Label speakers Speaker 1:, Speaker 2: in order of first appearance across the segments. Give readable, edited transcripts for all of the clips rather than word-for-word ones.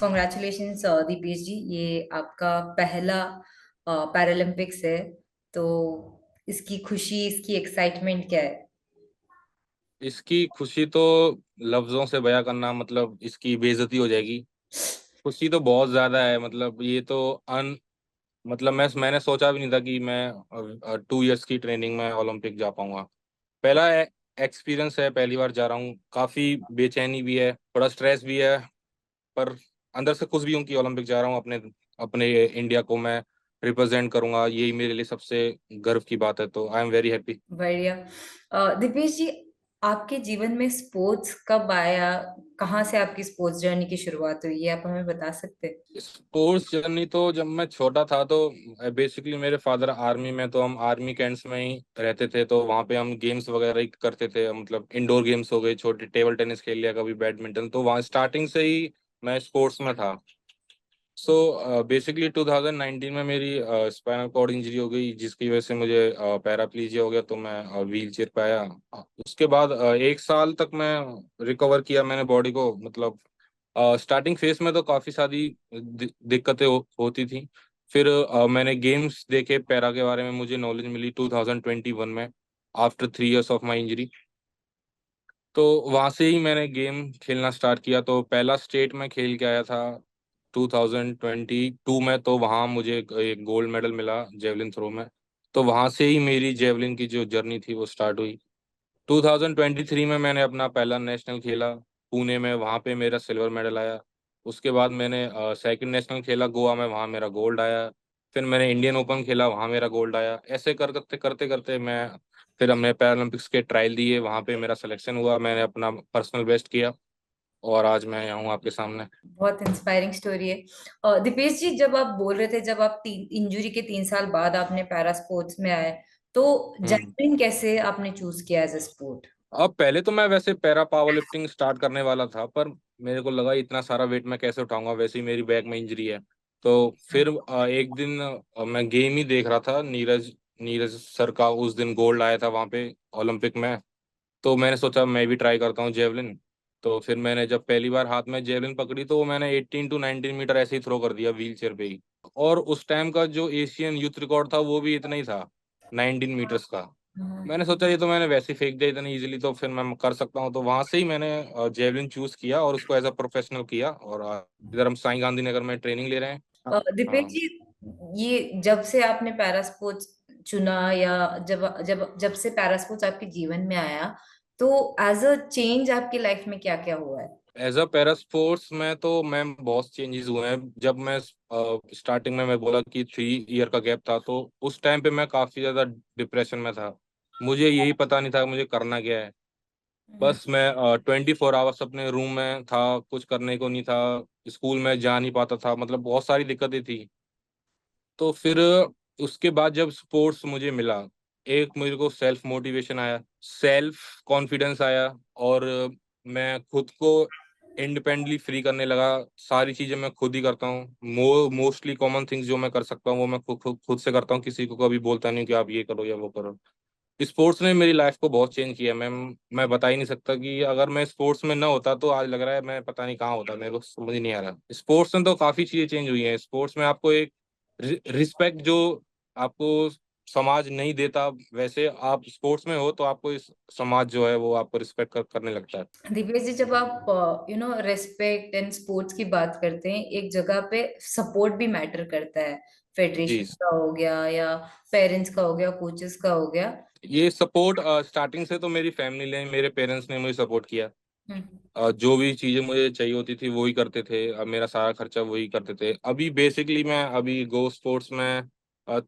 Speaker 1: Congratulations Dipesh जी, ये आपका पहला पैरालंपिक्स है। तो इसकी खुशी, इसकी एक्साइटमेंट क्या है?
Speaker 2: इसकी खुशी तो लफ्जों से बयां करना मतलब इसकी बेइज्जती हो जाएगी। खुशी तो बहुत ज्यादा है, मतलब ये तो अन मतलब मैंने सोचा भी नहीं था कि मैं 2 इयर्स की ट्रेनिंग में ओलंपिक जा पाऊंगा। पहला एक्सपीरियंस है, पहली बार जा रहा हूँ। काफी बेचैनी भी है, थोड़ा स्ट्रेस भी है, पर अंदर से खुश भी हूँ कि ओलंपिक जा रहा हूँ। अपने अपने इंडिया को मैं रिप्रेजेंट करूंगा, यही मेरे लिए सबसे गर्व की बात है, तो आई एम वेरी हैप्पी।
Speaker 1: बढ़िया। दीपेश जी, आपके जीवन में स्पोर्ट्स कब आया? कहाँ से आपकी स्पोर्ट्स जर्नी की शुरुआत हुई, ये आप हमें बता सकते हैं?
Speaker 2: स्पोर्ट्स जर्नी तो जब मैं छोटा था तो बेसिकली मेरे फादर आर्मी में, तो हम आर्मी कैंट्स में ही रहते थे। तो वहाँ पे हम गेम्स वगैरह ही करते थे, मतलब इंडोर गेम्स हो गए, छोटे टेबल टेनिस खेल लिया, कभी बैडमिंटन। तो वहाँ स्टार्टिंग से ही मैं स्पोर्ट्स में था। सो बेसिकली 2019 में मेरी स्पाइनल कॉर्ड इंजरी हो गई, जिसकी वजह से मुझे पैराप्लीजिया हो गया, तो मैं व्हील चेयर पे आया। उसके बाद 1 साल तक मैं रिकवर किया मैंने बॉडी को, मतलब स्टार्टिंग फेज में तो काफी सारी दिक्कतें होती थी। फिर मैंने गेम्स देखे पैरा के बारे में, मुझे नॉलेज मिली 2021 में, after 3 years of my injury. तो वहां से ही मैंने गेम खेलना स्टार्ट किया। तो पहला स्टेट में खेल के आया था 2022 में, तो वहाँ मुझे एक गोल्ड मेडल मिला जेवलिन थ्रो में। तो वहां से ही मेरी जेवलिन की जो जर्नी थी वो स्टार्ट हुई। 2023 में मैंने अपना पहला नेशनल खेला पुणे में, वहाँ पे मेरा सिल्वर मेडल आया। उसके बाद मैंने सेकंड नेशनल खेला गोवा में, वहाँ मेरा गोल्ड आया। फिर मैंने इंडियन ओपन खेला, वहाँ मेरा गोल्ड आया। ऐसे करते करते करते मैं फिर हमने पैरालंपिक्स के ट्रायल दिए, वहाँ पे मेरा सिलेक्शन हुआ, मैंने अपना पर्सनल बेस्ट किया, और आज मैं यहाँ हूँ आपके सामने।
Speaker 1: बहुत इंस्पायरिंग स्टोरी है। दीपेश जी, जब आप बोल रहे थे, जब आप इंजरी के 3 साल बाद आपने पैरा स्पोर्ट्स में आए, तो
Speaker 2: हम्म।
Speaker 1: जैवलिन कैसे आपने चूज किया एज ए स्पोर्ट?
Speaker 2: अब पहले तो मैं वैसे पैरा पावर लिफ्टिंग स्टार्ट करने वाला था, पर मेरे को लगा इतना सारा वेट मैं कैसे उठाऊंगा, वैसे ही मेरी बैक में इंजरी है। तो फिर एक दिन मैं गेम ही देख रहा था, नीरज नीरज सर का उस दिन गोल्ड आया था वहाँ पे ओलंपिक में। तो मैंने सोचा मैं भी ट्राई करता हूँ जेवलिन। तो फिर मैंने जब पहली बार हाथ में जेवलिन पकड़ी, तो मैंने 18 to 19 मीटर ऐसे ही थ्रो कर दिया व्हील चेयर पे ही। और उस टाइम का जो एशियन यूथ रिकॉर्ड था वो भी इतना ही था, 19 मीटर्स का। मैंने सोचा ये तो मैंने वैसे ही फेंक दिया इतनी इजीली, तो फिर मैं कर सकता हूँ। तो वहां से ही मैंने जेवलिन चूज किया और उसको एज अ प्रोफेशनल किया। और इधर हम साई गांधी नगर में ट्रेनिंग ले रहे हैं।
Speaker 1: दीपेश
Speaker 2: हाँ।
Speaker 1: जी, ये जब से आपने पैरा स्पोर्ट्स चुना, या जब जब जब से पैरा स्पोर्ट्स आपके जीवन में आया, तो एज अ चेंज आपकी लाइफ में क्या क्या हुआ है?
Speaker 2: एज अ पैरा स्पोर्ट्स में तो मैम बहुत चेंजेस हुए हैं। जब मैं स्टार्टिंग में मैं बोला कि 3 ईयर का गैप था, तो उस टाइम पे मैं काफी ज्यादा डिप्रेशन में था। मुझे यही पता नहीं था मुझे करना क्या है।
Speaker 1: हम्म।
Speaker 2: बस मैं 24 आवर्स अपने रूम में था, कुछ करने को नहीं था। स्कूल में जा नहीं पाता था, मतलब बहुत सारी दिक्कतें थी। तो फिर उसके बाद जब स्पोर्ट्स मुझे मिला, एक मेरे को सेल्फ मोटिवेशन आया, सेल्फ कॉन्फिडेंस आया, और मैं खुद को इंडिपेंडेंटली फ्री करने लगा। सारी चीजें मैं खुद ही करता हूँ। मोस्टली कॉमन थिंग्स जो मैं कर सकता हूँ वो मैं खुद से करता हूँ, किसी को कभी बोलता नहीं कि आप ये करो या वो करो। स्पोर्ट्स ने मेरी लाइफ को बहुत चेंज किया मैम। मैं बता ही नहीं सकता कि अगर मैं स्पोर्ट्स में ना होता तो आज लग रहा है मैं पता नहीं कहाँ होता, मेरे को समझ ही नहीं आ रहा। स्पोर्ट्स में तो काफी चीजें चेंज हुई हैं। स्पोर्ट्स में आपको एक रिस्पेक्ट जो आपको समाज नहीं देता, वैसे आप स्पोर्ट्स में हो तो आपको इस समाज जो है वो आपको रिस्पेक्ट करने लगता है।
Speaker 1: दीपेश जी, जब आप रेस्पेक्ट एंड स्पोर्ट्स की बात करते हैं, एक जगह पे सपोर्ट भी मैटर करता है। फेडरेशन
Speaker 2: जी।
Speaker 1: का हो गया, या पेरेंट्स का हो गया, कोचेस का हो गया।
Speaker 2: ये सपोर्ट स्टार्टिंग से तो मेरी फैमिली ने, मेरे पेरेंट्स ने मुझे सपोर्ट किया।
Speaker 1: हम्म।
Speaker 2: जो भी चीजें मुझे चाहिए होती थी वो ही करते थे, अब मेरा सारा खर्चा वही करते थे। अभी बेसिकली मैं अभी गो स्पोर्ट्स में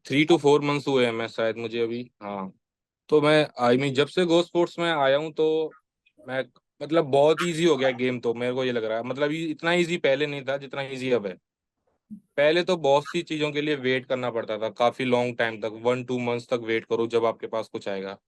Speaker 2: 3 to 4 मंथ्स हुए हैं मैं शायद, मुझे अभी। हाँ। तो मैं आई मीन जब से गो स्पोर्ट्स में आया हूँ, तो मैं मतलब बहुत इजी हो गया गेम, तो मेरे को ये लग रहा है, मतलब ये इतना इजी पहले नहीं था जितना इजी अब है। पहले तो बहुत सी चीजों के लिए वेट करना पड़ता था, काफी लॉन्ग टाइम तक, 1 2 मंथ्स तक वेट करो जब आपके पास कुछ आएगा।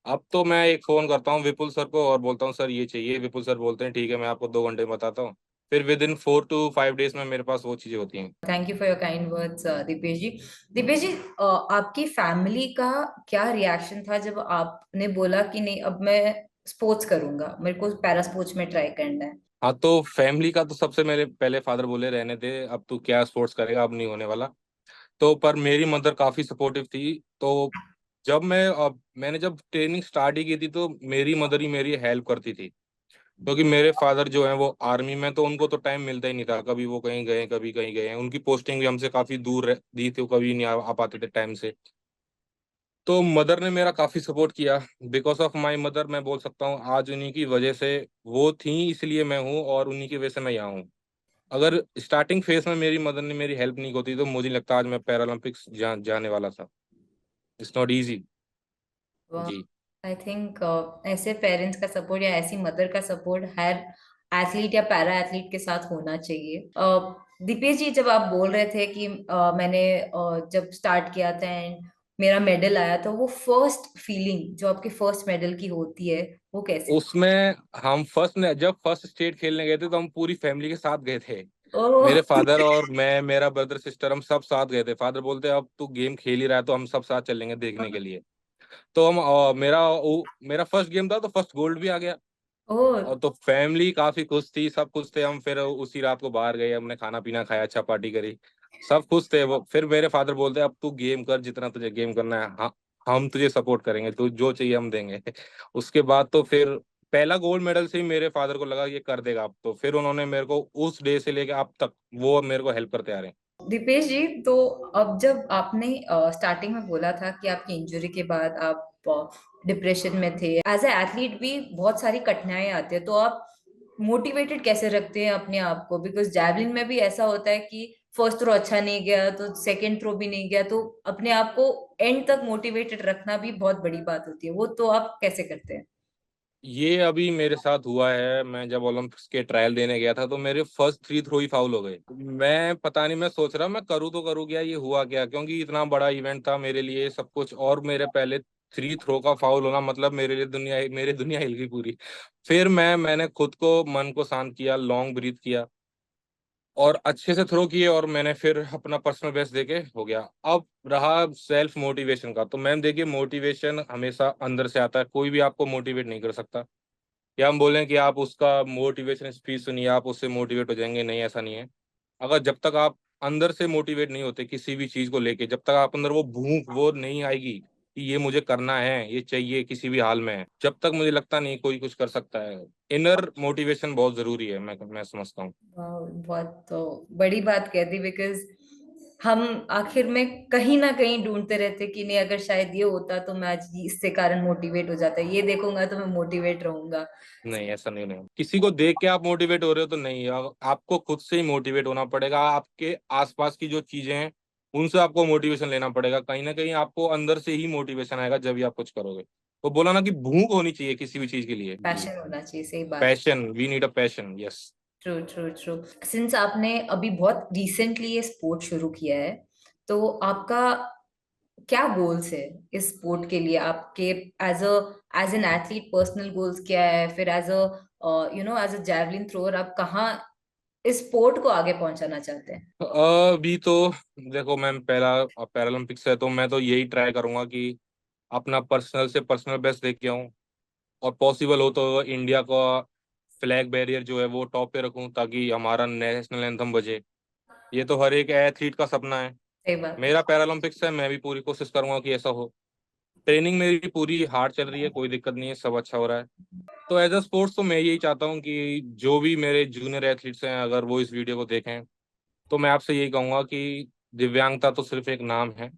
Speaker 2: अब तो मैं एक फोन करता हूँ विपुल सर को और बोलता हूँ सर ये चाहिए, विपुल सर बोलते हैं ठीक है मैं आपको 2 घंटे में बताता हूँ। फिर विद इन 4 to 5 डेज में मेरे पास वो चीजें होती हैं।
Speaker 1: Thank you for your kind words Deepesh ji. Deepesh ji, आपकी फैमिली का क्या रिएक्शन था जब आपने बोला कि नहीं, अब मैं स्पोर्ट्स करूंगा, मेरे को पैरा स्पोर्ट्स में ट्राई करना है?
Speaker 2: हाँ, तो फैमिली का तो सबसे मेरे पहले फादर बोले रहने दे, अब तू क्या स्पोर्ट्स करेगा, अब नहीं होने वाला। तो पर मेरी मदर काफी सपोर्टिव थी। तो मैंने जब ट्रेनिंग स्टार्ट ही की थी, तो मेरी मदर ही मेरी हेल्प करती थी। क्योंकि मेरे फादर जो है वो आर्मी में, तो उनको तो टाइम मिलता ही नहीं था, कभी वो कहीं गए कभी कहीं गए हैं, उनकी पोस्टिंग भी हमसे काफी दूर दी थी, वो कभी नहीं आ पाते थे टाइम से। तो मदर ने मेरा काफी सपोर्ट किया। बिकॉज ऑफ माई मदर मैं बोल सकता हूँ, आज उन्हीं की वजह से वो थी, इसलिए मैं हूँ, और उन्हीं की वजह से मैं यहाँ हूँ। अगर स्टार्टिंग फेज में मेरी मदर ने मेरी हेल्प नहीं होती, तो मुझे नहीं लगता आज मैं पैरालंपिक्स जाने वाला था। It's not easy. जी।
Speaker 1: आई थिंक ऐसे पेरेंट्स का सपोर्ट या ऐसी मदर का सपोर्ट हर एथलीट या पैरा एथलीट के साथ होना चाहिए। दीपेश जी, जब आप बोल रहे थे कि मैंने जब स्टार्ट किया था एंड मेरा मेडल आया, तो वो फर्स्ट फीलिंग जो आपके फर्स्ट मेडल की होती है, वो कैसे?
Speaker 2: उसमें हम जब फर्स्ट स्टेट खेलने गए थे, तो हम पूरी फैमिली के साथ गए थे।
Speaker 1: ओह।
Speaker 2: मेरे फादर और मैं, मेरा ब्रदर सिस्टर, हम सब साथ गए थे। फादर बोलते अब तू गेम खेल ही रहा है, तो हम सब साथ चलेंगे देखने के लिए। तो मेरा फर्स्ट गेम था, तो फर्स्ट गोल्ड भी आ गया।
Speaker 1: ओह।
Speaker 2: और तो फैमिली काफी खुश थी, सब खुश थे। हम फिर उसी रात को बाहर गए, हमने खाना पीना खाया, अच्छा पार्टी करी, सब खुश थे। वो फिर मेरे फादर बोलते अब तू गेम कर, जितना तुझे गेम करना है, हाँ, हम तुझे सपोर्ट करेंगे, तू जो चाहिए हम देंगे। उसके बाद तो फिर पहला गोल्ड मेडल से ही मेरे फादर को लगा ये कर देगा। अब तो फिर उन्होंने मेरे को उस डे से लेके अब तक वो मेरे को हेल्प करते आ रहे हैं।
Speaker 1: दीपेश जी, तो अब जब आपने स्टार्टिंग में बोला था कि आपकी इंजरी के बाद आप डिप्रेशन में थे, एज ए एथलीट भी बहुत सारी कठिनाइयां आती है, तो आप मोटिवेटेड कैसे रखते हैं अपने आप को? बिकॉज जैवलिन में भी ऐसा होता है कि फर्स्ट थ्रो अच्छा नहीं गया तो सेकंड थ्रो भी नहीं गया, तो अपने आप को एंड तक मोटिवेटेड रखना भी बहुत बड़ी बात होती है। वो तो आप कैसे करते हैं?
Speaker 2: ये अभी मेरे साथ हुआ है। मैं जब ओलंपिक्स के ट्रायल देने गया था, तो मेरे फर्स्ट थ्री थ्रो ही फाउल हो गए। मैं पता नहीं, मैं सोच रहा मैं करूँ तो करूँ क्या, ये हुआ क्या, क्योंकि इतना बड़ा इवेंट था मेरे लिए सब कुछ, और मेरे पहले थ्री थ्रो का फाउल होना मतलब मेरे लिए मेरी दुनिया हिल गई पूरी। फिर मैंने खुद को, मन को शांत किया, लॉन्ग ब्रीथ किया, और अच्छे से थ्रो किए, और मैंने फिर अपना पर्सनल बेस्ट देके हो गया। अब रहा सेल्फ मोटिवेशन का, तो मैम देखिए, मोटिवेशन हमेशा अंदर से आता है, कोई भी आपको मोटिवेट नहीं कर सकता। या हम बोलें कि आप उसका मोटिवेशन स्पीच सुनिए, आप उससे मोटिवेट हो जाएंगे, नहीं, ऐसा नहीं है। अगर जब तक आप अंदर से मोटिवेट नहीं होते किसी भी चीज को लेके, जब तक आप अंदर वो भूख वो नहीं आएगी कि ये मुझे करना है, ये चाहिए किसी भी हाल में, जब तक मुझे लगता नहीं कोई कुछ कर सकता है। इनर मोटिवेशन बहुत जरूरी है, मैं समझता हूँ।
Speaker 1: बहुत तो बड़ी बात कह दी, बिकॉज हम आखिर में कहीं ना कहीं ढूंढते रहते कि नहीं, अगर शायद ये होता तो मैं आज इससे कारण मोटिवेट हो जाता, ये देखूंगा तो मैं मोटिवेट रहूंगा।
Speaker 2: नहीं, ऐसा नहीं, नहीं किसी को देख के आप मोटिवेट हो रहे हो तो नहीं, आपको खुद से ही मोटिवेट होना पड़ेगा। आपके आसपास की जो चीजें हैं, उनसे आपको मोटिवेशन लेना पड़ेगा। कहीं ना कहीं आपको अंदर से ही मोटिवेशन आएगा, जब भी आप कुछ करोगे। तो बोला ना कि भूख होनी चाहिए किसी भी चीज के लिए। जी।
Speaker 1: पैशन होना चाहिए, सही बात।
Speaker 2: Passion, we need a passion, yes.
Speaker 1: True true true. Since आपने अभी बहुत रिसेंटली ये स्पोर्ट शुरू किया है, तो आपका क्या गोल्स है इस स्पोर्ट के लिए? आपके as an athlete personal goals क्या है? फिर एज अ जैवलिन थ्रोअर आप कहाँ इस स्पोर्ट को आगे पहुंचाना चाहते हैं?
Speaker 2: अभी तो देखो मैम, पहला पैरालंपिक्स है, तो मैं तो यही ट्राई करूंगा कि अपना पर्सनल से पर्सनल बेस्ट देके आऊँ, और पॉसिबल हो तो इंडिया का फ्लैग बैरियर जो है वो टॉप पे रखूं, ताकि हमारा नेशनल एंथम बजे। ये तो हर एक एथलीट का सपना है।
Speaker 1: सही बात है।
Speaker 2: मेरा पैरालंपिक्स है, मैं भी पूरी कोशिश करूंगा कि ऐसा हो। ट्रेनिंग मेरी पूरी हार्ड चल रही है, कोई दिक्कत नहीं है, सब अच्छा हो रहा है। तो एज अ स्पोर्ट्स तो मैं यही चाहता हूँ कि जो भी मेरे जूनियर एथलीट्स हैं, अगर वो इस वीडियो को देखें, तो मैं आपसे यही कहूंगा कि दिव्यांगता तो सिर्फ एक नाम है।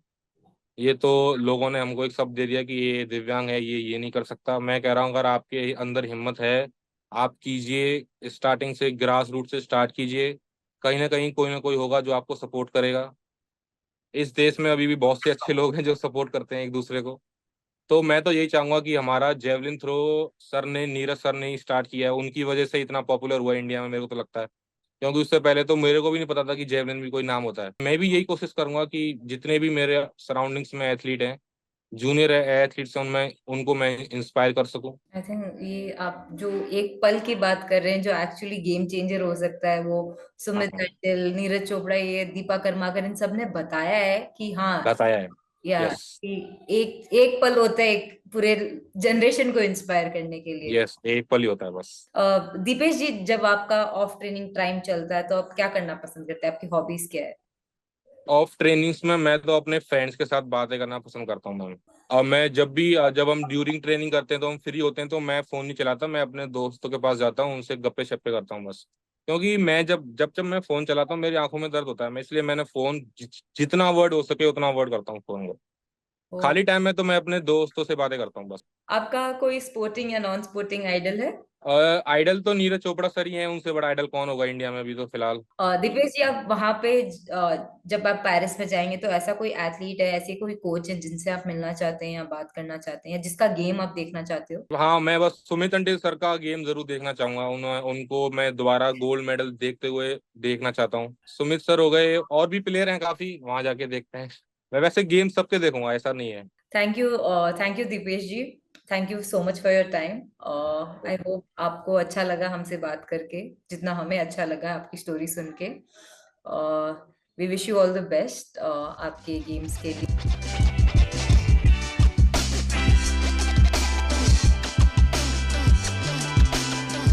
Speaker 2: ये तो लोगों ने हमको एक शब्द दे दिया कि ये दिव्यांग है, ये नहीं कर सकता। मैं कह रहा हूँ, अगर आपके अंदर हिम्मत है, आप कीजिए, स्टार्टिंग से ग्रास रूट से स्टार्ट कीजिए। कहीं ना कोई होगा जो आपको सपोर्ट करेगा। इस देश में अभी भी बहुत से अच्छे लोग हैं जो सपोर्ट करते हैं एक दूसरे को। तो मैं तो यही चाहूंगा कि हमारा जेवलिन थ्रो सर ने, नीरज सर ने ही स्टार्ट किया है, उनकी वजह से इतना पॉपुलर हुआ है इंडिया में, मेरे को तो लगता है। क्योंकि उससे पहले तो मेरे को भी नहीं पता था कि जेवलिन भी कोई नाम होता है। मैं भी यही कोशिश करूंगा कि जितने भी मेरे सराउंडिंग्स में एथलीट हैं, जूनियर एथलीट्स हैं, उनमें उनको मैं इंस्पायर कर सकूं।
Speaker 1: आई थिंक ये आप जो एक पल की बात कर रहे हैं जो एक्चुअली गेम चेंजर हो सकता है, वो
Speaker 2: हाँ,
Speaker 1: सुमित
Speaker 2: हाँ,
Speaker 1: अटल, नीरज चोपड़ा, ये दीपा कर्माकर, इन सब ने बताया है कि हाँ,
Speaker 2: बताया है।
Speaker 1: या
Speaker 2: यस।
Speaker 1: एक एक पल होता है एक पूरे जनरेशन को इंस्पायर करने के लिए।
Speaker 2: यस, एक पल ही होता है बस।
Speaker 1: दीपेश जी, जब आपका ऑफ ट्रेनिंग टाइम चलता है तो आप क्या करना पसंद करते हैं? आपकी हॉबीज क्या है?
Speaker 2: ऑफ ट्रेनिंग्स में मैं तो अपने फ्रेंड्स के साथ बातें करना पसंद करता हूँ मैम। और मैं जब हम ड्यूरिंग ट्रेनिंग करते हैं तो हम फ्री होते हैं, तो मैं फोन नहीं चलाता, मैं अपने दोस्तों के पास जाता हूँ, उनसे गप्पे शप्पे करता हूँ बस। क्योंकि मैं जब मैं फोन चलाता हूँ मेरी आंखों में दर्द होता है, मैं इसलिए मैंने फोन जितना अवॉइड हो सके उतना अवॉइड करता हूँ फोन को।
Speaker 1: ओ,
Speaker 2: खाली टाइम में तो मैं अपने दोस्तों से बातें करता हूँ बस।
Speaker 1: आपका कोई स्पोर्टिंग या नॉन स्पोर्टिंग आइडल है?
Speaker 2: आइडल तो नीरज चोपड़ा सर ही हैं, उनसे बड़ा आइडल कौन होगा इंडिया में अभी तो फिलहाल।
Speaker 1: दीपेश जी, आप वहां पे जब आप पेरिस में जाएंगे तो ऐसा कोई एथलीट है, ऐसी कोई कोच है जिनसे आप मिलना चाहते हैं या बात करना चाहते हैं या जिसका गेम आप देखना चाहते हो?
Speaker 2: हाँ, मैं बस सुमित अंटिल सर का गेम जरूर देखना चाहूंगा, उनको मैं दोबारा गोल्ड मेडल देखते हुए देखना चाहता हूँ। सुमित सर हो गए, और भी प्लेयर हैं काफी, वहां जाके देखते हैं। मैं वैसे गेम सबके देखूंगा, ऐसा नहीं है।
Speaker 1: Thank you Deepesh ji. Thank you so much for your time. I hope आपको अच्छा लगा हमसे बात करके, जितना हमें अच्छा लगा आपकी स्टोरी सुन के। We wish you all the best आपके गेम्स के लिए।